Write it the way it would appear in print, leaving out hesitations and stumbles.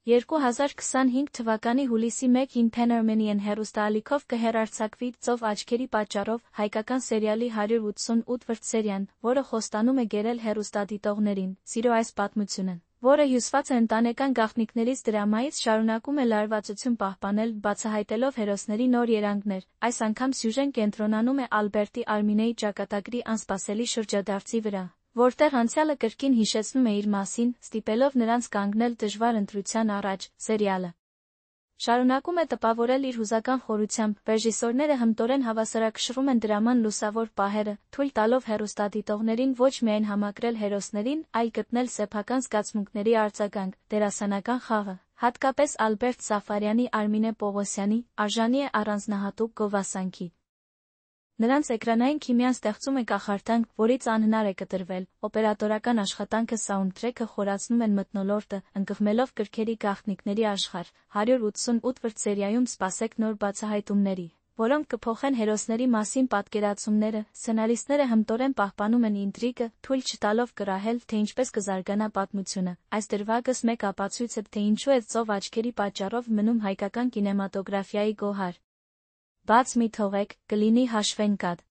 2025 թվականի հուլիսի 1-ին Pan-Armenian հեռուստաալիքով կհեռարձակվի «Ծով աչքերի պատճառով» հայկական սերիալի 188-րդ սերիան, որը խոստանում է գերել հեռուստադիտողներին, սիրո այս պատմությունը, որը հյուսված է ընտանեկան գաղտնիքներից դրամայից, շարունակում է լարվածություն պահպանել, բացահայտելով հերոսների նոր երանգներ, այս անգամ սյուժեն կենտրոնանում է Ալբերտի Արմինեի ճակատագրի անսպասելի շրջադարձի վրա, որտեղ անցյալը կրկին հիշեցնում է իր մասին, ստիպելով նրանց կանգնել դժվար ընտրության առաջ, սերիալը շարունակում է տպավորել իր հուզական խորությամբ, ռեժիսորները հմտորեն հավասարակշռում են դրաման լուսավոր պահերը, թույլ տալով հեռուստադիտողներին ոչ միայն համակրել հերոսներին, այլ գտնել սեփական զգացմունքների արձագանք, դերասանական խաղը, հատկապես Ալբերտ Սաֆարյանի Արմինե Պողոսյանի, արժանի է առանձնահատուկ գովասանքի։ Նրանց էկրանային քիմիան ստեղծում է կախարդանք, որից անհնար է կտրվել, օպերատորական աշխատանքը, սաունդթրեքը խորացնում են մթնոլորտը, ընկղմելով կրքերի գաղտնիքների աշխարհ, 188-րդ սերիայում սպասեք նոր բացահայտումների, որոնք կփոխեն հերոսների մասին պատկերացումները, սցենարիստները հմտորեն պահպանում են ինտրիգը, թույլ չտալով կռահել, թե ինչպես կզարգանա պատմությունը, այս դրվագս մեկ ապացույց է, թե ինչու է «Ծով աչքերի պատճառով» մնում հայկական կինեմատոգրաֆիայի գոհար։ Բաց մի թողեք, կլինի հաշվենք ад։